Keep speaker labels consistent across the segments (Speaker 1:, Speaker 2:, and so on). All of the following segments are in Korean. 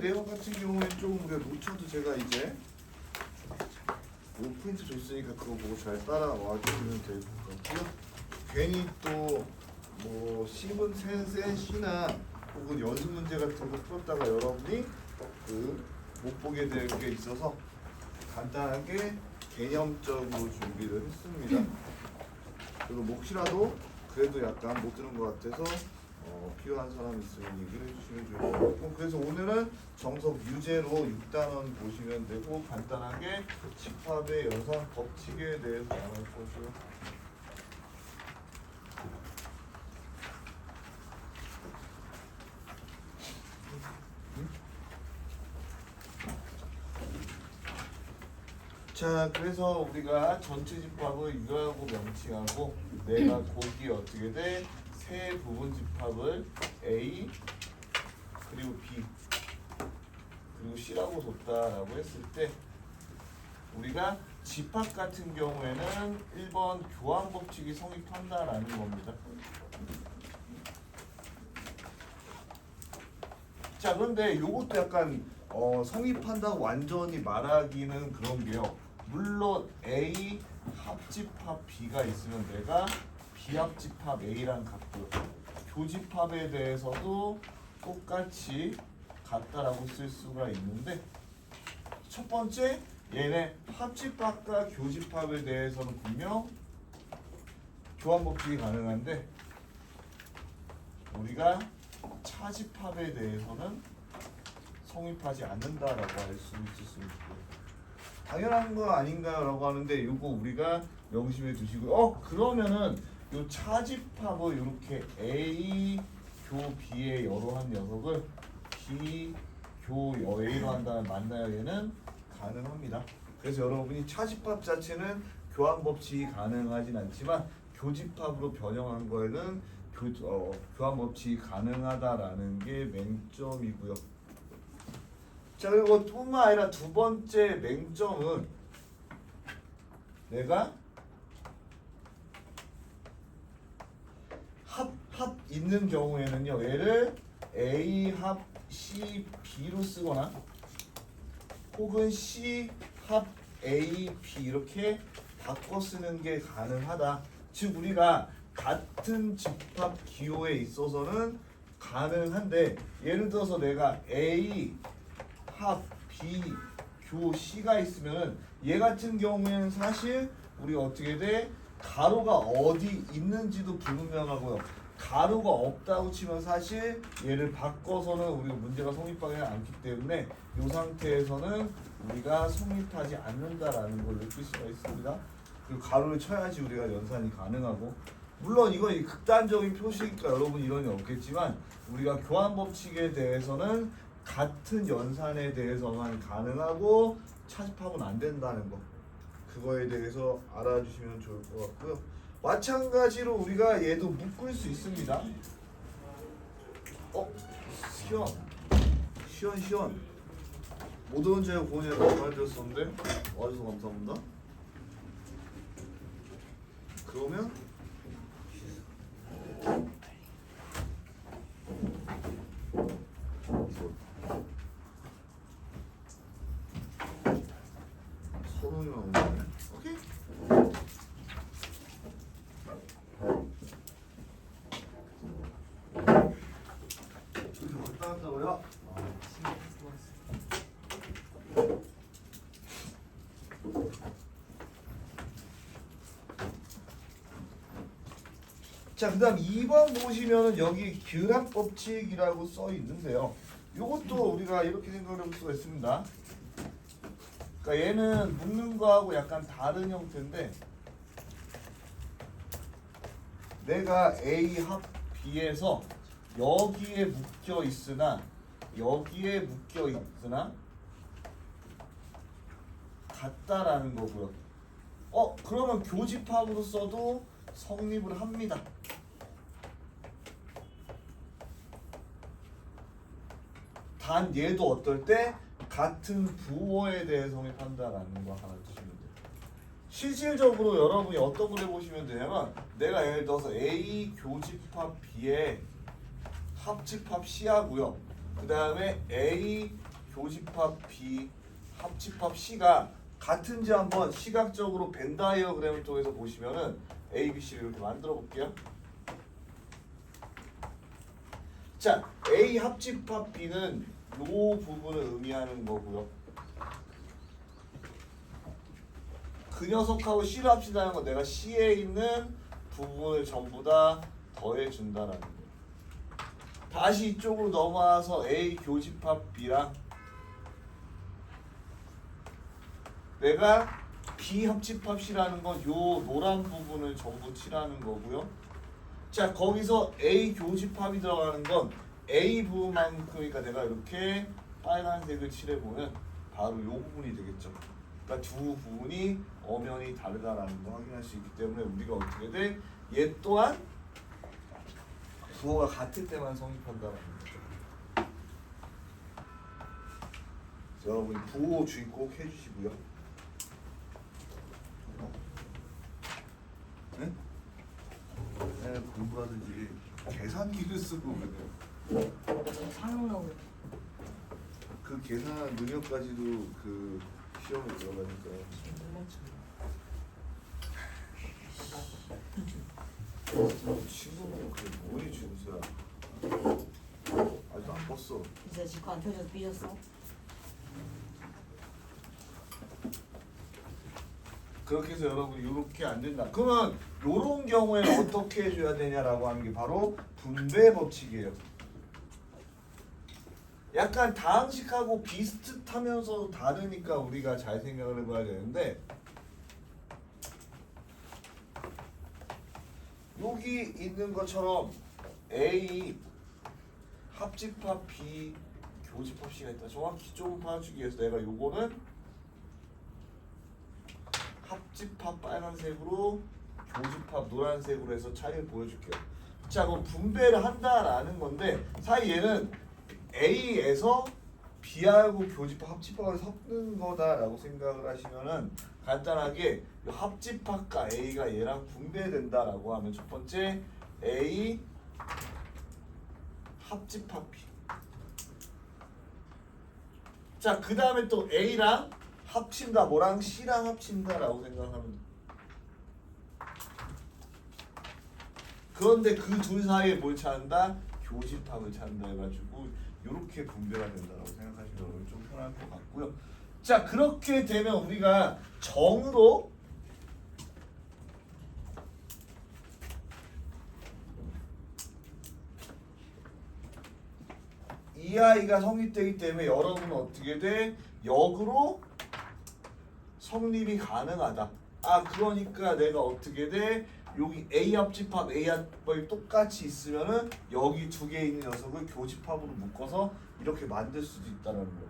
Speaker 1: 내용 같은 경우에는 좀 우리가 놓쳐도 제가 이제 포인트 줬으니까 그거 보고 잘 따라와 주시면 될 것 같고요. 괜히 또 뭐 C분 C나 혹은 연습 문제 같은 거 풀었다가 여러분이 못 보게 될 게 있어서 간단하게 개념적으로 준비를 했습니다. 그리고 혹시라도 그래도 약간 못 들은 것 같아서 필요한 사람 있으면 얘기를 해주시면 좋을 것 같고, 그래서 오늘은 정석 유제로 6단원 보시면 되고 간단하게 집합의 연산 법칙에 대해서 나눌 거고요. 자, 그래서 우리가 전체 집합을 유하고 명칭하고 내가 거기에 어떻게 돼? 세 부분 집합을 A 그리고 B 그리고 C라고 뒀다라고 했을 때 우리가 집합 같은 경우에는 1번 교환 법칙이 성립한다라는 겁니다. 자, 그런데 이것도 약간 성립한다고 완전히 말하기는 그런 게요. 물론 A 합집합 B가 있으면 내가 비합집합 A랑 같고요. 교집합에 대해서도 똑같이 같다라고 쓸 수가 있는데, 첫 번째 얘네 합집합과 교집합에 대해서는 분명 교환 법칙이 가능한데 우리가 차집합에 대해서는 성립하지 않는다라고 할 수 있을 수 있고요. 당연한 거 아닌가라고 하는데 이거 우리가 명심해 두시고요. 그러면은 요 차집합을 이렇게 A 교 B의 여로 한 녀석을 B 교 A로 한다면 맞나요? 얘는 가능합니다. 그래서 여러분이 차집합 자체는 교환 법칙이 가능하진 않지만 교집합으로 변형한 거에는 교환 법칙이 가능하다라는 게 맹점이고요. 자, 그리고 뿐만 아니라 두 번째 맹점은 내가 합 있는 경우에는요, 얘를 A 합 C B로 쓰거나 혹은 C 합 A B 이렇게 바꿔 쓰는 게 가능하다. 즉 우리가 같은 집합 기호에 있어서는 가능한데, 예를 들어서 내가 A 합 B 교 C가 있으면 얘 같은 경우에는 사실 우리가 어떻게 돼? 가로가 어디 있는지도 불분명하고요. 가로가 없다고 치면 사실 얘를 바꿔서는 우리가 문제가 성립하지 않기 때문에 이 상태에서는 우리가 성립하지 않는다라는 걸 느낄 수가 있습니다. 그리고 가로를 쳐야지 우리가 연산이 가능하고, 물론 이건 극단적인 표시니까 여러분 이론이 없겠지만 우리가 교환 법칙에 대해서는 같은 연산에 대해서만 가능하고 차집합은 안 된다는 거, 그거에 대해서 알아주시면 좋을 것 같고요. 마찬가지로 우리가 얘도 묶을 수 있습니다. 시원 못 오는 제가 고은이가 전화드렸었는데 와줘서 감사합니다. 그러면 서론이만 오네. 오케이. 이렇게 왔다 갔다고요? 자, 그 다음 2번 보시면은 여기 규합 법칙이라고 써 있는데요. 요것도 우리가 이렇게 생각을 해볼 수가 있습니다. 그러니까 얘는 묶는 거하고 약간 다른 형태인데, 내가 A 합 B에서 여기에 묶여 있으나 같다라는 거고요. 그러면 교집합으로 써도 성립을 합니다. 단 얘도 어떨 때 같은 부호에 대해 성립한다라는 거 하나 두시면 돼요. 실질적으로 여러분이 어떤 걸 해보시면 되냐면, 내가 예를 들어서 A 교집합 B에 합집합 C하고요. 그 다음에 A 교집합 B, 합집합 C가 같은지 한번 시각적으로 벤 다이어그램을 통해서 보시면은 A, B, C를 이렇게 만들어 볼게요. 자, A 합집합 B는 요 부분을 의미하는 거고요. 그 녀석하고 C를 합치다는 건 내가 C에 있는 부분을 전부 다 더해준다라는 거예요. 다시 이쪽으로 넘어와서 A 교집합 B랑 내가 B 합집합 C라는 건 요 노란 부분을 전부 칠하는 거고요. 자, 거기서 A 교집합이 들어가는 건 A 부분만큼이니까 내가 이렇게 빨간색을 칠해보면 바로 요 부분이 되겠죠. 그러니까 두 부분이 엄연히 다르다라는 거 확인할 수 있기 때문에 우리가 어떻게 돼? 얘 또한 부호가 같을 때만 성립한다라는 거죠. 여러분 부호 주의 꼭 해주시고요. 네? 네, 공부하든지 계산기를 쓰고 그래요.
Speaker 2: 사용 나오고
Speaker 1: 그 계산 능력까지도 그 시험에 들어가니까. 친구는 그게 뭐니 준수야? 아직도 안 껐어.
Speaker 2: 이제 지금 안 펴져서 삐졌어?
Speaker 1: 그렇게 해서 여러분 이렇게 안 된다. 그러면 이런 경우에는 어떻게 해줘야 되냐라고 하는 게 바로 분배 법칙이에요. 약간 다항식하고 비슷하면서 다르니까 우리가 잘 생각을 해봐야 되는데 여기 있는 것처럼 A 합집합 B 교집합 C가 있다. 정확히 좀 봐주기 위해서 내가 요거는 합집합 빨간색으로 교집합 노란색으로 해서 차이를 보여줄게요. 자, 그럼 분배를 한다라는 건데 사실 얘는 A에서 B하고 교집합 합집합을 섞는 거다라고 생각을 하시면은 간단하게 이 합집합과 A가 얘랑 분배된다라고 하면 첫 번째 A 합집합 B. 자, 그 다음에 또 A랑 합친다. 뭐랑 C랑 합친다라고 생각하면 돼. 그런데 그 둘 사이에 뭘 찾는다? 교집합을 찾는다 해가지고 이렇게 분배가 된다라고 생각하시면 좀 편할 것 같고요. 자, 그렇게 되면 우리가 정으로 이 아이가 성립되기 때문에 여러분은 어떻게 돼? 역으로 성립이 가능하다. 아, 그러니까 내가 어떻게 돼? 여기 A 합집합 A 합집합이 똑같이 있으면은 여기 두 개 있는 녀석을 교집합으로 묶어서 이렇게 만들 수도 있다는 거예요.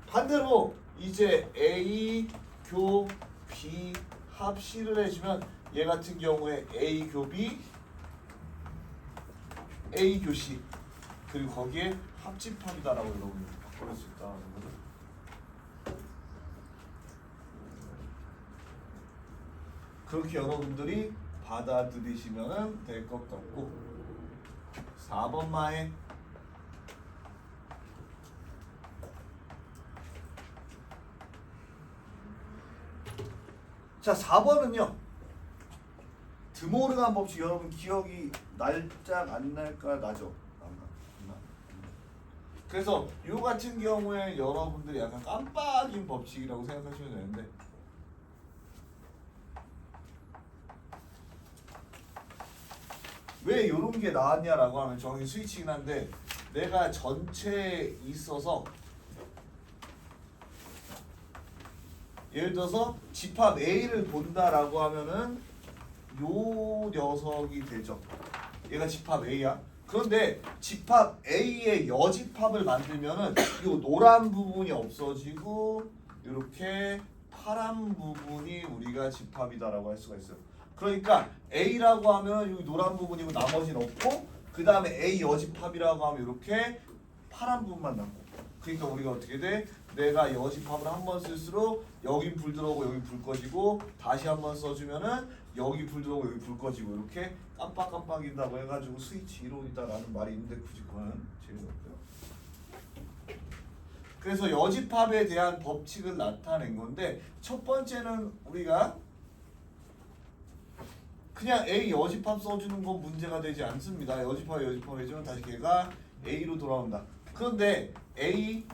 Speaker 1: 반대로 이제 A 교 B 합 C를 해주면 얘 같은 경우에 A 교 B A 교 C 그리고 거기에 합집합이다라고 여러분 바꿔낼 수 있다는 거죠. 그렇게 여러분들이 받아들이시면 될 것 같고 4번 마에 자 4번은요 드모르간 법칙 여러분 기억이 날짝 안 날까 나죠? 그래서 요 같은 경우에 여러분들이 약간 깜빡인 법칙이라고 생각하시면 되는데 왜 이런 게 나왔냐라고 하면 정확히 스위치긴 한데 내가 전체에 있어서 예를 들어서 집합 A를 본다라고 하면은 요 녀석이 되죠. 얘가 집합 A야. 그런데 집합 A의 여집합을 만들면은 요 노란 부분이 없어지고 이렇게 파란 부분이 우리가 집합이다라고 할 수가 있어요. 그러니까 A라고 하면 여기 노란 부분이고 나머지는 없고 그 다음에 A 여집합이라고 하면 이렇게 파란 부분만 남고 그러니까 우리가 어떻게 돼? 내가 여집합을 한 번 쓸수록 여기 불 들어오고 여기 불 꺼지고 다시 한 번 써주면은 여기 불 들어오고 여기 불 꺼지고 이렇게 깜빡깜빡인다고 해가지고 스위치 이론이다라는 말이 있는데 굳이 그거는 재미없고요. 그래서 여집합에 대한 법칙을 나타낸 건데 첫 번째는 우리가 그냥 A 여집합 써주는 건 문제가 되지 않습니다. 여집합 해주면 다시 걔가 A로 돌아온다. 그런데 A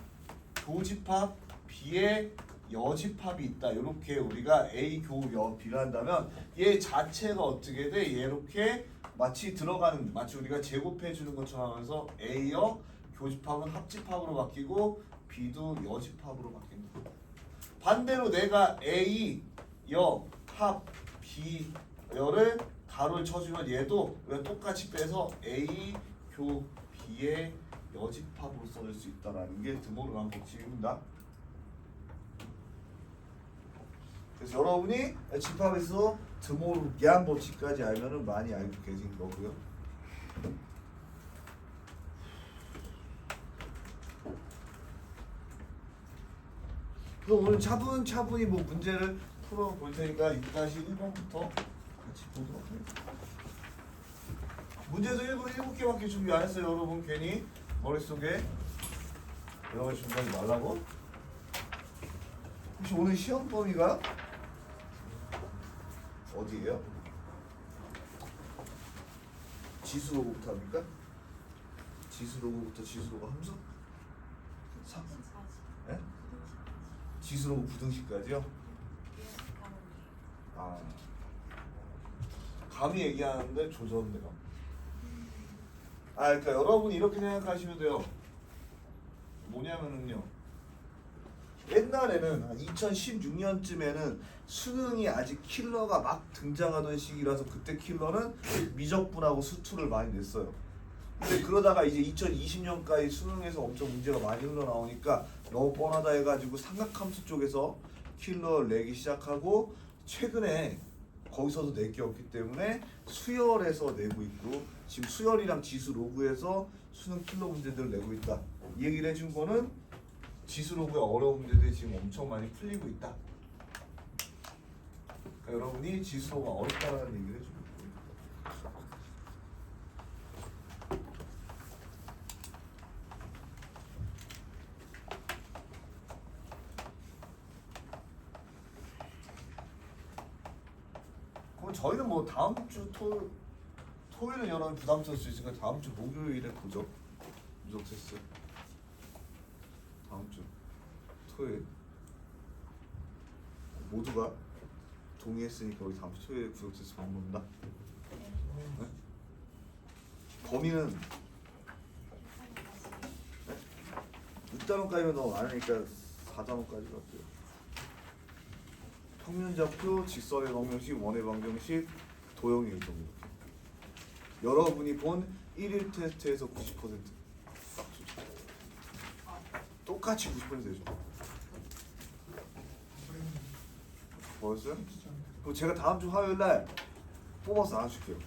Speaker 1: 교집합 B의 여집합이 있다. 이렇게 우리가 A 교 여 B를 한다면 얘 자체가 어떻게 돼? 이렇게 마치 우리가 제곱해 주는 것처럼 하면서 A여 교집합은 합집합으로 바뀌고 B도 여집합으로 바뀐다. 반대로 내가 A 여 합 B 여를 가로를 쳐주면 얘도 우리가 똑같이 빼서 A 교 B의 여집합으로 써줄 수 있다라는 게 드모르간 법칙입니다. 그래서 여러분이 집합에서 드모르간 법칙까지 알면은 많이 알고 계신 거고요. 그럼 오늘 차분히 뭐 문제를 풀어볼 테니까 6-1번부터 같이 보도록 하겠습니다. 문제도 7개밖에 준비 안 했어요. 여러분 괜히 머릿속에 여러 가지 준비하지 말라고. 혹시 오늘 시험 범위가 어디예요? 지수로고부터 합니까? 지수로고부터 지수로고 함수? 예? 지수로고 부등식까지요? 아, 감이 얘기하는데 조졌네요. 그러니까 여러분이 이렇게 생각하시면 돼요. 뭐냐면은요, 옛날에는 한 2016년쯤에는 수능이 아직 킬러가 막 등장하던 시기라서 그때 킬러는 미적분하고 수투를 많이 냈어요. 근데 그러다가 이제 2020년까지 수능에서 엄청 문제가 많이 흘러나오니까 너무 뻔하다 해가지고 삼각함수 쪽에서 킬러를 내기 시작하고 최근에 거기서도 낼 게 없기 때문에 수열에서 내고 있고 지금 수열이랑 지수 로그에서 수능 킬러 문제들을 내고 있다. 이 얘기를 해준 거는 지수 로그의 어려운 문제들이 지금 엄청 많이 풀리고 있다. 그러니까 여러분이 지수 로그가 어렵다라는 얘기를 해주고 있고요. 그럼 저희는 뭐 다음 주 토요일은 여러분 부담스러울 수 있으니까 다음 주 목요일에 보죠. 누적 테스트. 다음 주 토요일 모두가 동의했으니까 우리 다음 주 토요일에 구독 테스트 방문한다. 네? 범위는 네? 6단원까지면 너무 많으니까 4단원까지 갈게요. 평면좌표, 직선의 방정식, 원의 방정식, 도형의 일정 이렇게. 여러분이 본 1일 테스트에서 90% 똑같이 90% 되죠. 뭐였어요? 그럼 제가 다음 주 화요일 날 뽑아서 나눠줄게요.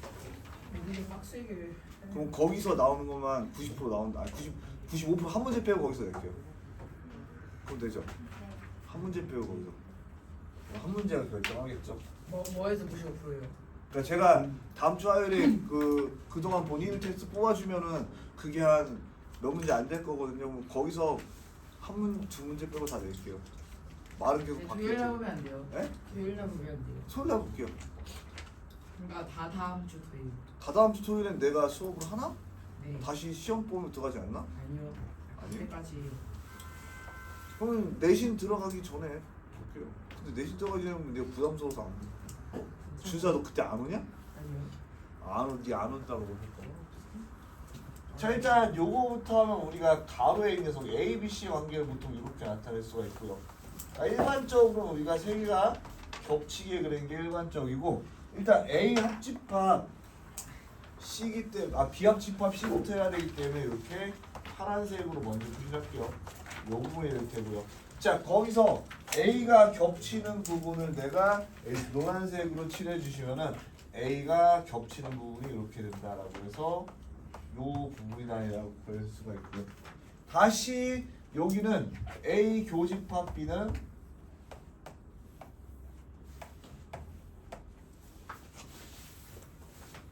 Speaker 3: 빡세게.
Speaker 1: 그럼 거기서 나오는 것만 90% 나온다. 아니 95% 한 문제 빼고 거기서 낼게요. 그럼 되죠? 한 문제 빼고 거기서. 한 문제가 결정하겠죠.
Speaker 3: 뭐에서 95%예요?
Speaker 1: 그러니까 제가 다음 주 화요일에 그동안 본인 테스트 뽑아주면은 그게 한 몇 문제 안 될 거거든요. 그럼 거기서 두 문제 빼고 다 낼게요. 말은 계속
Speaker 3: 토요일
Speaker 1: 바뀌죠.
Speaker 3: 나보면 안 돼요.
Speaker 1: 네?
Speaker 3: 토요일 나보면 안 돼요.
Speaker 1: 토요일 날 볼게요.
Speaker 3: 그러니까 다 다음 주 토요일.
Speaker 1: 다다음 주 토요일엔 내가 수업을 하나?
Speaker 3: 네.
Speaker 1: 다시 시험 보면 들어가지 않나?
Speaker 3: 아니요.
Speaker 1: 아니요?
Speaker 3: 그때까지.
Speaker 1: 그러면 내신 들어가기 전에 볼게요. 근데 내신 들어가기 전에 내가 부담스러워서 안 돼. 준수야 너 그때 안 오냐?
Speaker 3: 아니요.
Speaker 1: 안 온다고 할까? 자 일단 요거부터 하면 우리가 가로에 있는 녀석 A, B, C 관계를 보통 이렇게 나타낼 수가 있고요. 일반적으로 우리가 세 개가 겹치게 그린 게 일반적이고 일단 A 합집합 C기 때문에 B 합집합 C부터 해야 되기 때문에 이렇게 파란색으로 먼저 표시할게요. 요 부분이 이렇게 되고요. 자 거기서 A가 겹치는 부분을 내가 노란색으로 칠해주시면은 A가 겹치는 부분이 이렇게 된다라고 해서 요 부분이다라고 볼 수가 있고요. 다시 여기는 A 교집합 B는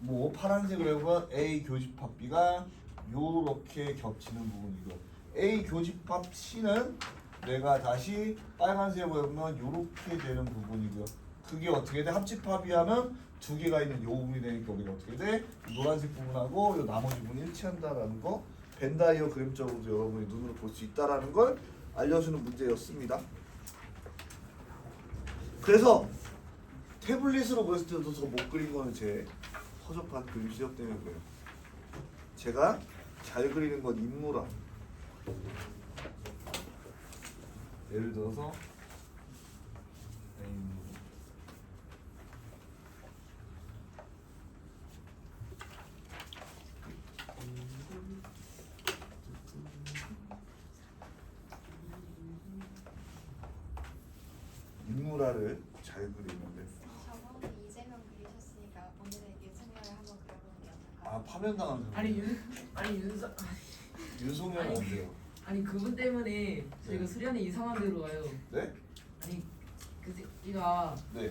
Speaker 1: 뭐 파란색으로 해보면 A 교집합 B가 요렇게 겹치는 부분이고 A 교집합 C는 내가 다시 빨간색으로 보면 이렇게 되는 부분이고요. 그게 어떻게 돼? 합집합이 하면 두 개가 있는 요 부분이 되니까 우리가 어떻게 돼? 노란색 부분하고 요 나머지 부분이 일치한다라는 거 벤 다이어그램적으로도 여러분이 눈으로 볼 수 있다라는 걸 알려주는 문제였습니다. 그래서 태블릿으로 보였을 때도 저 못 그린 거는 제 허접한 그림 실력 때문에 그래요. 제가 잘 그리는 건 인물화. 예를 들어서 인물화를 잘 그리는데
Speaker 4: 저번에 이재명 그리셨으니까 오늘은 윤석열을 한번 그려보는 게 어떨까요?
Speaker 1: 파면당한
Speaker 3: 아니 윤석
Speaker 1: 윤석열은 안 돼요.
Speaker 3: 아니 그분 때문에 저희가
Speaker 1: 네.
Speaker 3: 수련회 이상한 데로 가요.
Speaker 1: 네?
Speaker 3: 아니 그 새끼가
Speaker 1: 네.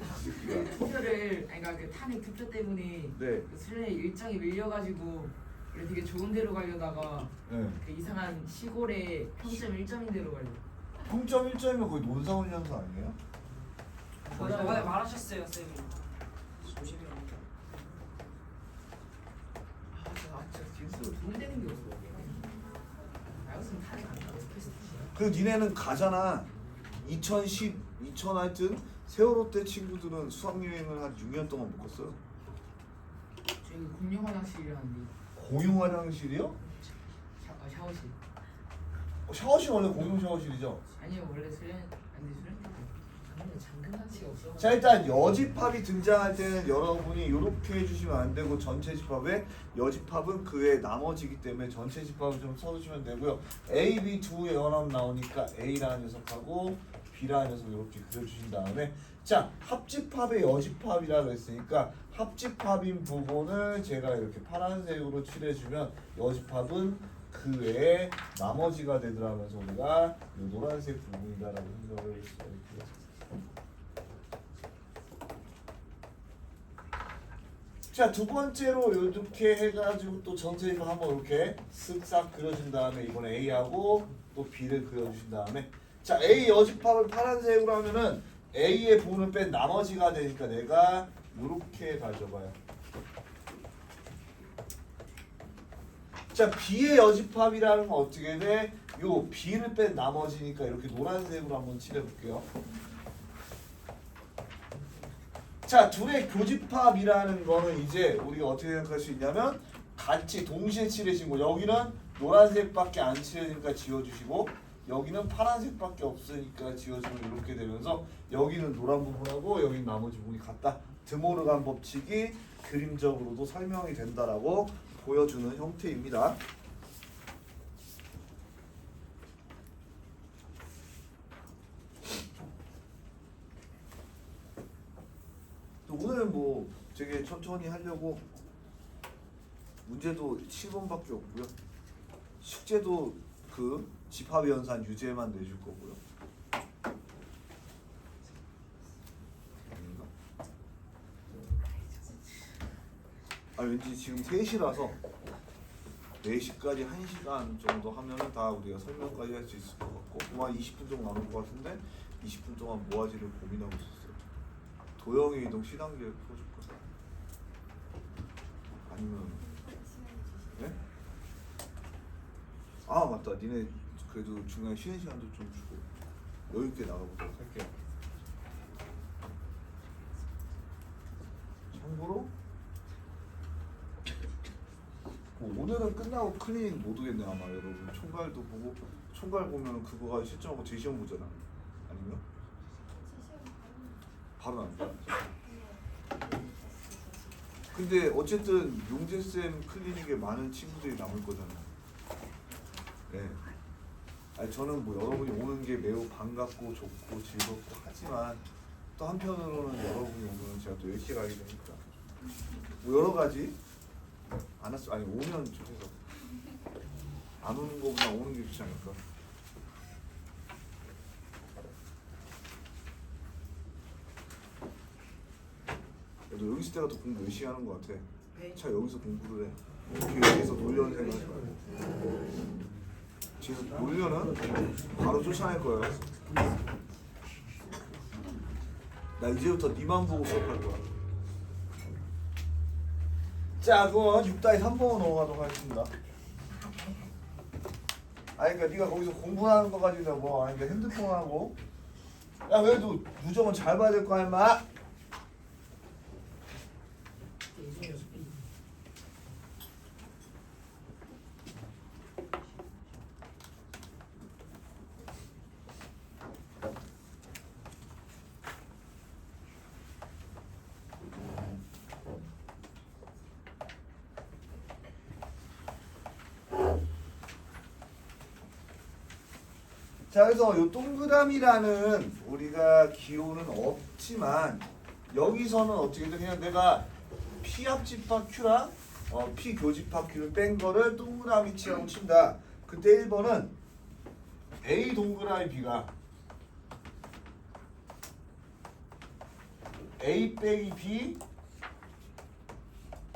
Speaker 3: 투표를 아니 그러니까 그 탄핵 투표 때문에
Speaker 1: 네.
Speaker 3: 그 수련회 일정이 밀려가지고 원래 되게 좋은 데로 가려다가
Speaker 1: 네.
Speaker 3: 그 이상한 시골에 평점 1점인 데로 가려.
Speaker 1: 평점 1점이면 거의 논사훈련소 아니에요?
Speaker 2: 저번에 말하셨어요 쌤이. 조심히 합니다.
Speaker 3: 진짜 진짜 도움되는 게 없어. 나였으면 탄핵 안 나고 스트레스.
Speaker 1: 그 니네는 가잖아. 2010, 2000 하여튼 세월호 때 친구들은 수학여행을 한 6년 동안 못 갔어요.
Speaker 3: 저희 공용 화장실이라는데
Speaker 1: 공용 화장실이요?
Speaker 3: 샤워실.
Speaker 1: 샤워실 원래 공용 샤워실이죠.
Speaker 3: 아니요 원래 수련 아니 수련 근데 잠금 장치가 없어.
Speaker 1: 자 일단 여집합이 등장할 때는 여러분이 이렇게 해주시면 안 되고 전체 집합에 여집합은 그 외 나머지기 때문에 전체 집합을 좀 써주시면 되고요. A, B 두 연합 나오니까 A라는 녀석하고 B라는 녀석 이렇게 그려주신 다음에 자 합집합의 여집합이라고 했으니까 합집합인 부분을 제가 이렇게 파란색으로 칠해주면 여집합은 그 외에 나머지가 되더라면서 우리가 이 노란색 부분이다라고 생각을 이렇게 자, 두 번째로 이렇게 해가지고 또 전체를 한번 이렇게 쓱싹 그려준 다음에 이번에 A하고 또 B를 그려주신 다음에 자, A 여집합을 파란색으로 하면은 A의 부분을 뺀 나머지가 되니까 내가 이렇게 가져봐요. 자, B의 여집합이라는 건 어떻게 돼? 요 B를 뺀 나머지니까 이렇게 노란색으로 한번 칠해볼게요. 자, 둘의 교집합이라는 거는 이제 우리가 어떻게 생각할 수 있냐면 같이 동시에 칠해진 거. 여기는 노란색밖에 안 칠해지니까 지워주시고 여기는 파란색밖에 없으니까 지워주면 이렇게 되면서 여기는 노란 부분하고 여기는 나머지 부분이 같다. 드모르간 법칙이 그림적으로도 설명이 된다라고 보여주는 형태입니다. 오늘 뭐 되게 천천히 하려고 문제도 7번밖에 없고요. 숙제도 그 집합의 연산 유제만 내줄 거고요. 아 왠지 지금 3시라서 4시까지 1시간 정도 하면은 다 우리가 설명까지 할 수 있을 것 같고 아마 20분 정도 남을 것 같은데 20분 동안 뭐 하지를 고민하고 있었어요. 도형의 이동 시단계를 풀어줄 거야. 아니면 네? 아 맞다. 니네 그래도 중간에 쉬는 시간도 좀 주고 여유 있게 나가보도록 할게요. 참고로 뭐 오늘은 끝나고 클리닉 못 오겠네 아마 여러분. 총괄도 보고 총괄 보면 그거가 실전하고 재시험 보잖아. 아니면? 바로 나온다. 근데 어쨌든 용재쌤 클리닉에 많은 친구들이 남을 거잖아요. 네. 아니 저는 뭐 여러분이 오는 게 매우 반갑고 좋고 즐겁고 하지만 또 한편으로는 여러분이 오면 제가 또 이렇게 가게 되니까 뭐 여러 가지 안 왔어 아니 오면 좋겠어. 안 오는 거보다 오는 게 좋지 않을까. 너 여기 있을 때가 더 공부 열심히 하는 것 같아. 차 여기서 공부를 해. 이렇게 여기서 놀려는 생각. 뒤에서 놀면은 바로 쫓아낼 거예요. 나 이제부터 니만 보고 수업할 거야. 자, 그럼 6-3번으로 넘어가도록 하겠습니다. 아니 그러니까 네가 거기서 공부하는 거 가지고 뭐 아니 그러니까 핸드폰 하고 야 그래도 무조건 잘 봐야 될 거 아니야 인마. 자, 그래서 요 동그라미라는 우리가 기호는 없지만 여기서는 어떻게든 그냥 내가 P 합집합 Q랑 P 교집합 Q를 뺀 거를 동그라미 치라고 친다. 그때 1번은 A 동그라미 B가 A 빼기 B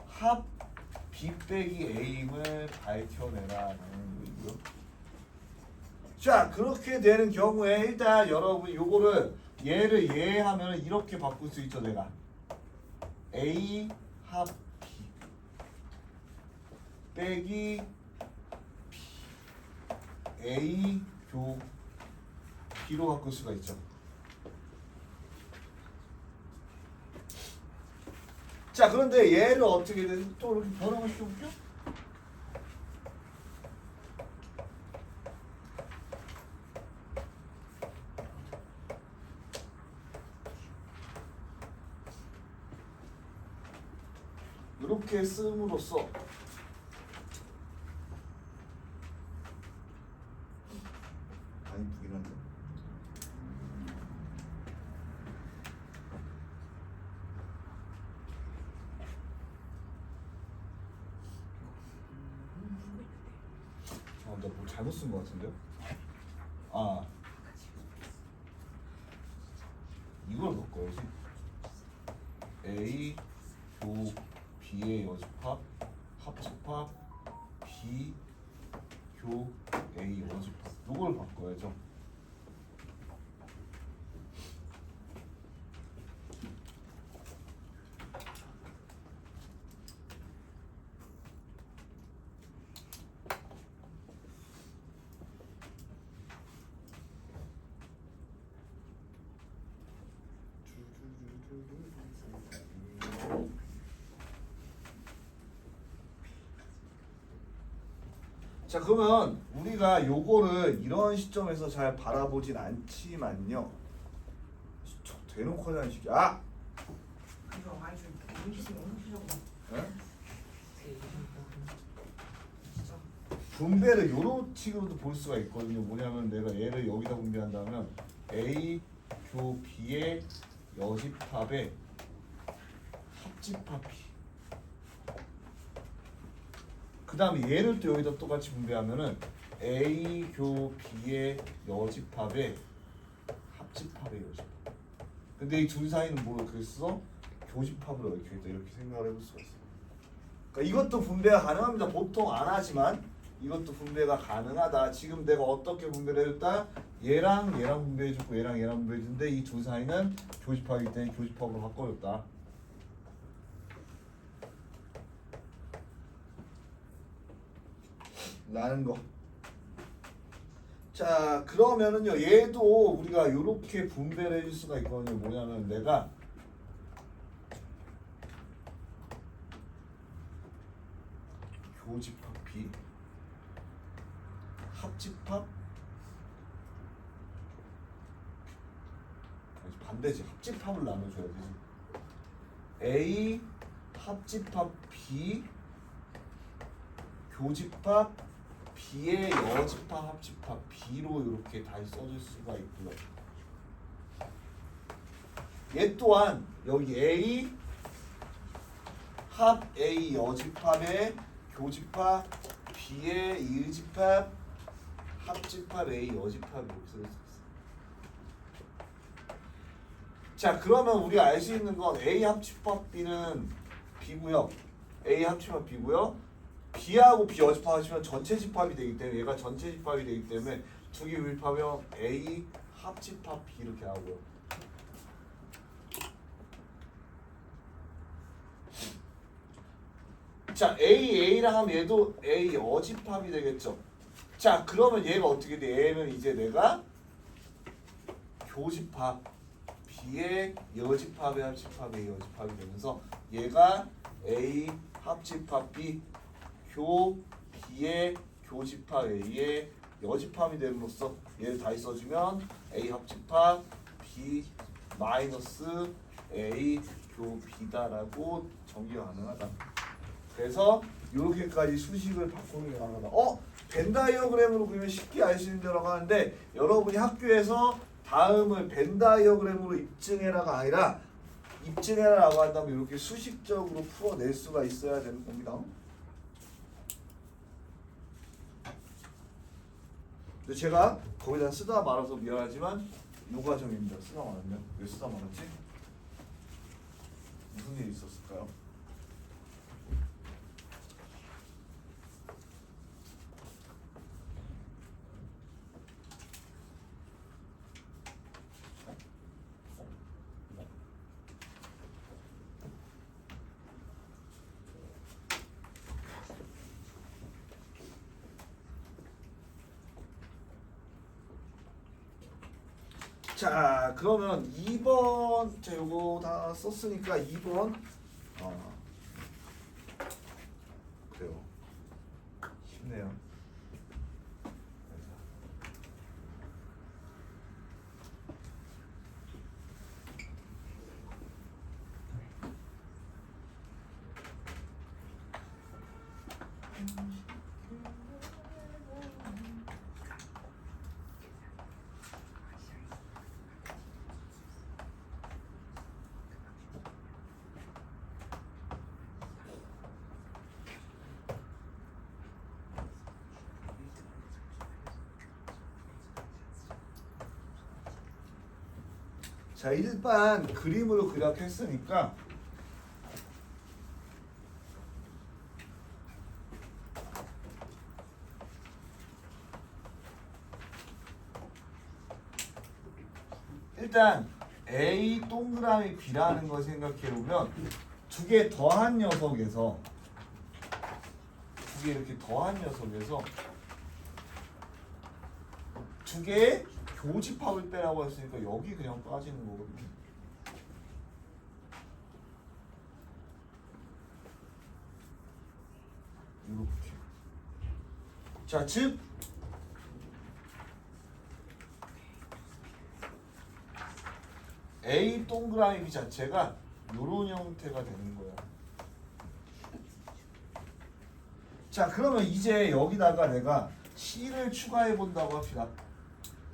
Speaker 1: 합 B 빼기 A임을 밝혀내라는 거이고요. 자, 그렇게 되는 경우에 일단 여러분 요거를 얘를 얘 하면 이렇게 바꿀 수 있죠. 내가 A 합 B 빼기 B A 교 B로 바꿀 수가 있죠. 자, 그런데 얘를 어떻게 되는지 또 이렇게 변형을 시켜볼게요. 이렇게 쓰므로써 많이 두긴 한데 나 뭐 잘못 쓴 것 같은데요? 아 이걸 바꿔야지. A 교 B의 여집합 합집합 B 교 A 여집합 이걸 바꿔야죠. 자, 그러면 우리가 요거를 이런 시점에서 잘 바라보진 않지만요. 대놓고 하자는 식이야. 아!
Speaker 3: 이거 많이 좀 인기심 엄청
Speaker 1: 예?
Speaker 3: 진짜
Speaker 1: 분배를 요런 식으로도 볼 수가 있거든요. 뭐냐면 내가 얘를 여기다 분배한다면 A 교 B의 여집합의 합집합 B. 그 다음에 얘를 또 여기다 똑같이 분배하면은 A 교 B의 여집합의 합집합의 여집합. 근데 이 둘 사이는 뭐 그랬어? 교집합으로 이렇게 있다. 이렇게 생각을 해볼 수가 있어. 그러니까 이것도 분배가 가능합니다. 보통 안 하지만 이것도 분배가 가능하다. 지금 내가 어떻게 분배를 해줬다? 얘랑 분배해줬고 얘랑 분배해줬는데 이 두 사이는 교집합이기 때문에 교집합으로 바꿔줬다. 라는 거. 자, 그러면은요 얘도 우리가 이렇게 분배를 해줄 수가 있거든요. 뭐냐면 내가 교집합 B 합집합 아니, 반대지. 합집합을 나눠줘야 되지. A 합집합 B 교집합 B의 여집합 합집합 B로 이렇게 다시 써줄 수가 있고요. 얘 또한 여기 A 합 A 여집합의 교집합 B의 이집합 합집합 A 여집합 이렇게 쓸 수 있어요. 자, 그러면 우리가 알 수 있는 건 A 합집합 B는 B고요. A 합집합 B고요. B하고 B 여집합하시면 전체 집합이 되기 때문에 얘가 전체 집합이 되기 때문에 두 개 유입하면 A 합집합 B 이렇게 하고요. 자, A랑 하면 얘도 A 어집합이 되겠죠. 자, 그러면 얘가 어떻게 돼? 얘는 이제 내가 교집합 B의 여집합의 합집합의 여집합이 되면서 얘가 A 합집합 B 교 B의 교집합 A의 여집합이 됨으로써 얘를 다시 써주면 A 합집합 B 마이너스 A 교 B다라고 정리가 가능하다. 그래서 이렇게까지 수식을 바꾸는 게 가능하다. 벤 다이어그램으로 그리면 쉽게 알 수 있는 데라고 하는데 여러분이 학교에서 다음을 벤 다이어그램으로 입증해라가 아니라 입증해라라고 한다면 이렇게 수식적으로 풀어낼 수가 있어야 되는 겁니다. 근데 제가 거기다 쓰다 말아서 미안하지만 요 과정입니다. 쓰다 말았네요. 왜 쓰다 말았지? 무슨 일이 있었을까요? 자, 그러면 2번 자 요거 다 썼으니까 2번 그래요. 쉽네요. 자, 일반 그림으로 그려했으니까 일단 A 동그라미 B라는 걸 생각해 보면 두 개 더한 녀석에서 두 개 이렇게 더한 녀석에서 두 개의 교집합을 빼라고 했으니까 여기 그냥 빠지는 거거든요. 이렇게. 자, 즉 A 동그라미 B 자체가 이런 형태가 되는 거야. 자, 그러면 이제 여기다가 내가 C를 추가해 본다고 합시다.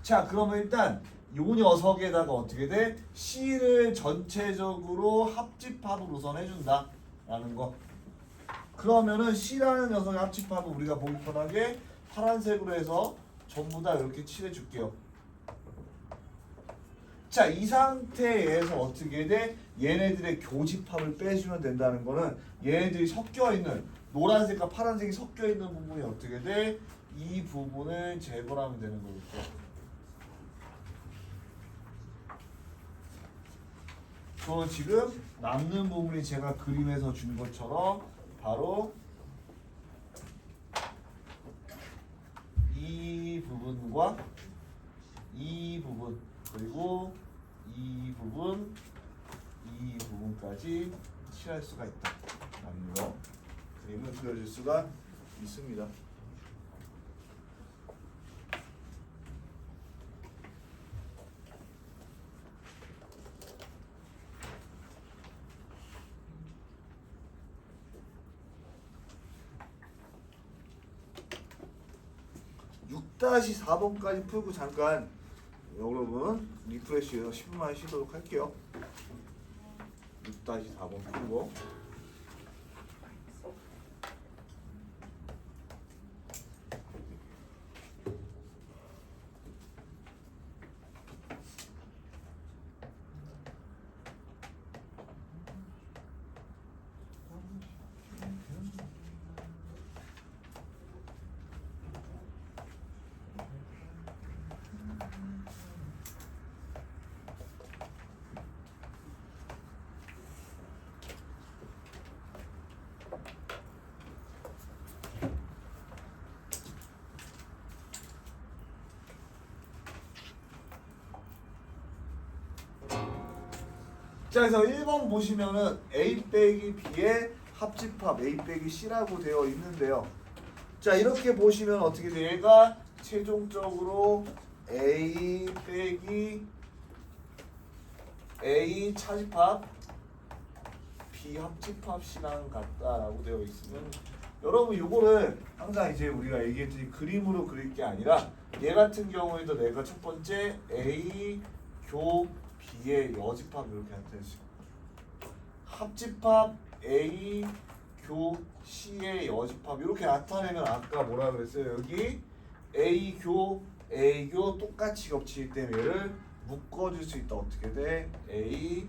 Speaker 1: 자, 그러면 일단 요 녀석에다가 어떻게 돼? C를 전체적으로 합집합으로 우선 해준다 라는 거. 그러면은 C라는 녀석의 합집합을 우리가 보기 편하게 파란색으로 해서 전부 다 이렇게 칠해 줄게요. 자, 이 상태에서 어떻게 돼? 얘네들의 교집합을 빼주면 된다는 거는 얘네들이 섞여 있는 노란색과 파란색이 섞여 있는 부분이 어떻게 돼? 이 부분을 제거하면 되는 거겠죠. 그럼 지금 남는 부분이 제가 그림에서 준 것처럼 바로 이 부분과 이 부분 그리고 이 부분까지 칠할 수가 있다라는 거 그림을 그려줄 수가 있습니다. 다시 4번까지 풀고 잠깐 여러분 리프레시해서 10분만 쉬도록 할게요. 6-4번 풀고 자, 그래서 1번 보시면은 A 빼기 B의 합집합 A 빼기 C라고 되어 있는데요. 자, 이렇게 보시면 어떻게 돼요? 얘가 최종적으로 A 빼기 A 차집합 B 합집합 C랑 같다라고 되어 있으면 여러분 요거를 항상 이제 우리가 얘기했듯이 그림으로 그릴 게 아니라 얘 같은 경우에도 내가 첫 번째 A 교 B의 여집합 이렇게 나타내지 합집합 A 교 C의 여집합 이렇게 나타내면 아까 뭐라 그랬어요? 여기 A 교 똑같이 겹치기 때문에 얘를 묶어줄 수 있다. 어떻게 돼? A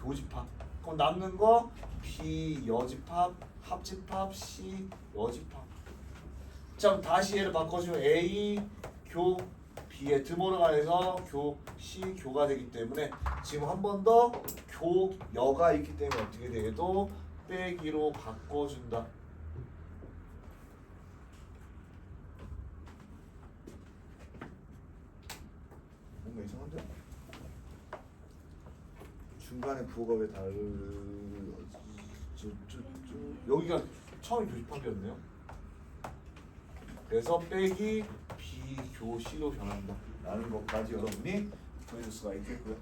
Speaker 1: 교집합. 그럼 남는 거 B 여집합, 합집합, C 여집합. 자, 그럼 다시 얘를 바꿔주면 A 교 B의 드모르가 해서 교 C 교가 되기 때문에 지금 한 번 더 교여가 있기 때문에 어떻게 돼? 얘도 빼기로 바꿔준다. 뭔가 이상한데? 중간에 부호가 왜 여기가 처음에 교집합이었네요. 그래서 빼기 비교시로 변한다 라는 것까지 여러분이 보여줄 수가 있겠고요.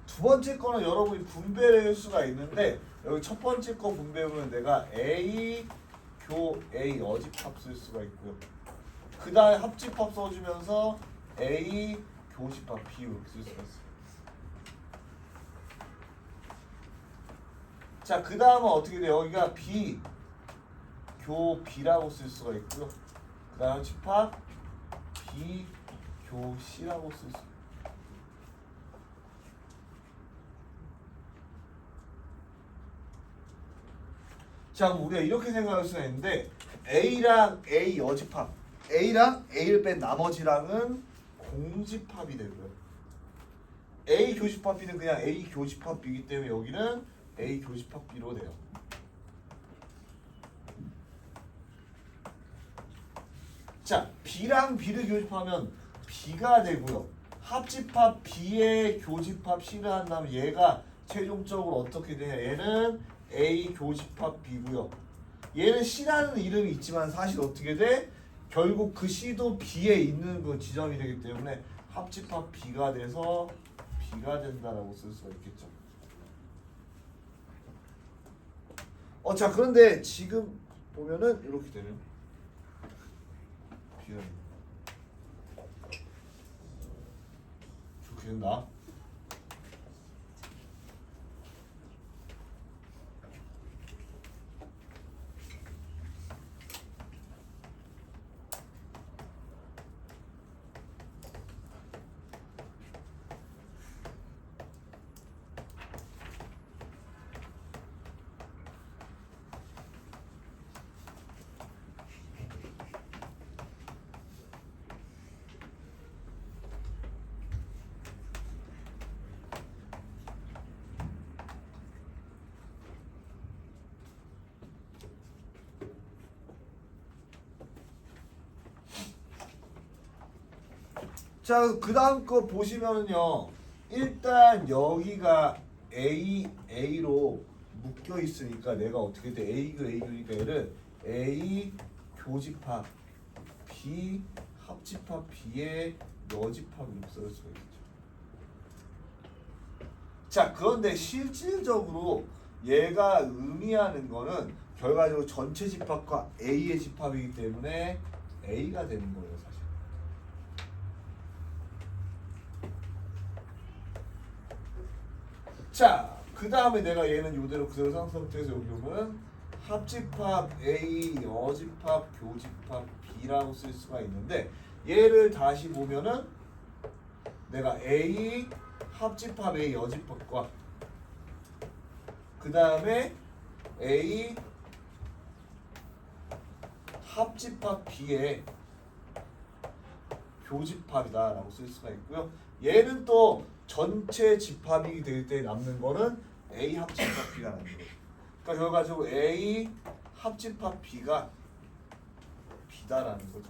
Speaker 1: 두 번째 거는 여러분이 분배를 할 수가 있는데 여기 첫 번째 거 분배하면 내가 A 교 A 여집합 쓸 수가 있고요. 그 다음에 합집합 써주면서 A 교집합 B 이렇게 쓸 수가 있어요. 자, 그 다음은 어떻게 돼요? 여기가 B 교 B라고 쓸 수가 있고요. 그 다음 집합 B 교 C라고 쓸 수 있어요. 자, 그럼 우리가 이렇게 생각할 수가 있는데 A랑 A 여집합 A랑 A를 뺀 나머지랑은 공집합이 되고요. A 교집합 B는 그냥 A 교집합 B이기 때문에 여기는 A 교집합 B로 돼요. 자, B랑 B를 교집하면 B가 되고요. 합집합 B의 교집합 C를 한다면 얘가 최종적으로 어떻게 되냐? 얘는 A 교집합 B고요. 얘는 C라는 이름이 있지만 사실 어떻게 돼? 결국 그 C도 B에 있는 그 지점이 되기 때문에 합집합 B가 돼서 B가 된다라고 쓸 수가 있겠죠. 자, 그런데 지금 보면은 이렇게 되네요. B가 좋게 된다. 자, 그 다음 거 보시면은요. 일단 여기가 A로 묶여 있으니까 내가 어떻게 돼? A교니까 얘를 A 교집합 B 합집합 B의 여집합 이렇게 쓸 수가 있겠죠. 자, 그런데 실질적으로 얘가 의미하는 거는 결과적으로 전체 집합과 A의 집합이기 때문에 A가 되는 거예요, 사실. 자, 그 다음에 내가 얘는 이대로 그대로 상상부터해서 여기 오면 합집합 A, 여집합, 교집합 B라고 쓸 수가 있는데 얘를 다시 보면은 내가 A 합집합 A 여집합과 그 다음에 A 합집합 B의 교집합이다라고 쓸 수가 있고요. 얘는 또 전체 집합이 될 때 남는 거는 A 합집합 B가 남는 거예요. 그러니까 결과적으로 A 합집합 B가 B다라는 거죠.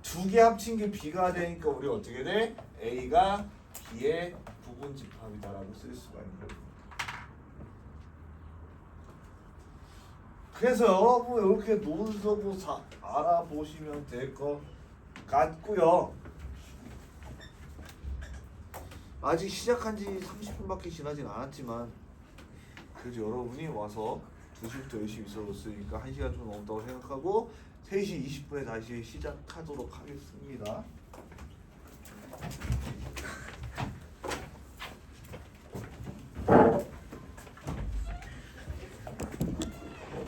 Speaker 1: 두 개 합친 게 B가 되니까 우리 어떻게 돼? A가 B의 부분 집합이다라고 쓸 수가 있는 거예요. 그래서 여러분 이렇게 논서고 알아보시면 될 것 같고요. 아직 시작한 지 30분밖에 지나진 않았지만 그래도 여러분이 와서 2시부터 열심히 있어줬으니까 1시간 좀 넘었다고 생각하고 3시 20분에 다시 시작하도록 하겠습니다.